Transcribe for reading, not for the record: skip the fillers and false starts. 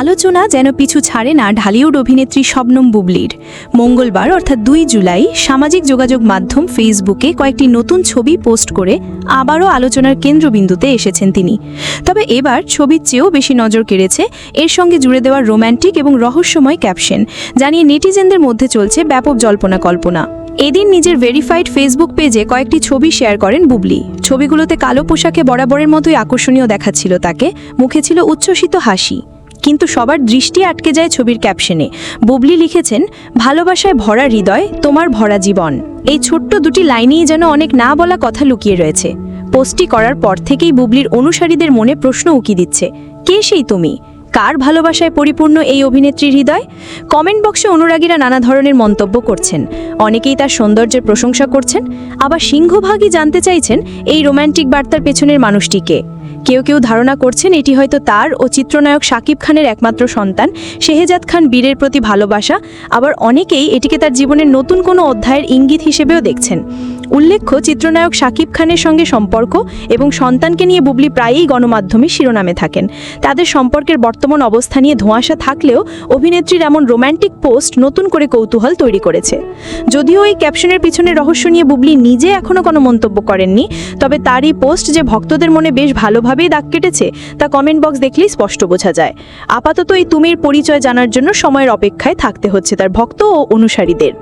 আলোচনা যেন পিছু ছাড়ে না ঢালিউড অভিনেত্রী শবনম বুবলির। মঙ্গলবার অর্থাৎ 2 জুলাই সামাজিক যোগাযোগ মাধ্যম ফেসবুকে কয়েকটি নতুন ছবি পোস্ট করে আবারও আলোচনার কেন্দ্রবিন্দুতে এসেছেন তিনি। তবে এবার ছবির চেয়েও বেশি নজর কেড়েছে এর সঙ্গে জুড়ে দেওয়া রোম্যান্টিক এবং রহস্যময় ক্যাপশন, জানিয়ে নেটিজেনদের মধ্যে চলছে ব্যাপক জল্পনা কল্পনা। এদিন নিজের ভেরিফাইড ফেসবুক পেজে কয়েকটি ছবি শেয়ার করেন বুবলি। ছবিগুলোতে কালো পোশাকে বরাবরের মতোই আকর্ষণীয় দেখাচ্ছিল তাকে, মুখে ছিল উচ্ছ্বসিত হাসি। কিন্তু সবার দৃষ্টি আটকে যায় ছবির ক্যাপশনে। বুবলি লিখেছেন, ভালোবাসায় ভরা হৃদয়, তোমার ভরা জীবন। এই ছোট্ট দুটি লাইনেই যেন অনেক না বলা কথা লুকিয়ে রয়েছে। পোস্টটি করার পর থেকেই বুবলির অনুসারীদের মনে প্রশ্ন উকি দিচ্ছে, কে সেই তুমি? কার ভালোবাসায় পরিপূর্ণ এই অভিনেত্রীর হৃদয়? কমেন্ট বক্সে অনুরাগীরা নানা ধরনের মন্তব্য করছেন। অনেকেই তার সৌন্দর্যের প্রশংসা করছেন, আবার সিংহভাগই জানতে চাইছেন এই রোম্যান্টিক বার্তার পেছনের মানুষটিকে। কেউ কেউ ধারণা করছেন এটি হয়তো তার ও চিত্রনায়ক শাকিব খানের একমাত্র সন্তান শেহজাদ খান বীরের প্রতি ভালোবাসা। আবার অনেকেই এটিকে তার জীবনের নতুন কোনো অধ্যায়ের ইঙ্গিত হিসেবেও দেখছেন। উল্লেখ্য, চিত্রনায়ক শাকিব খানের সঙ্গে সম্পর্ক এবং সন্তানকে নিয়ে বুবলি প্রায়ই গণমাধ্যমে শিরোনামে থাকেন। তাদের সম্পর্কের বর্তমান অবস্থা নিয়ে ধোঁয়াশা থাকলেও অভিনেত্রীর এমন রোম্যান্টিক পোস্ট নতুন করে কৌতূহল তৈরি করেছে। যদিও এই ক্যাপশনের পিছনে রহস্য নিয়ে বুবলি নিজে এখনও কোনো মন্তব্য করেননি, তবে তার এই পোস্ট যে ভক্তদের মনে বেশ ভালোভাবেই দাগ কেটেছে তা কমেন্ট বক্স দেখলেই স্পষ্ট বোঝা যায়। আপাতত এই তুমির পরিচয় জানার জন্য সময়ের অপেক্ষায় থাকতে হচ্ছে তার ভক্ত ও অনুসারীদের।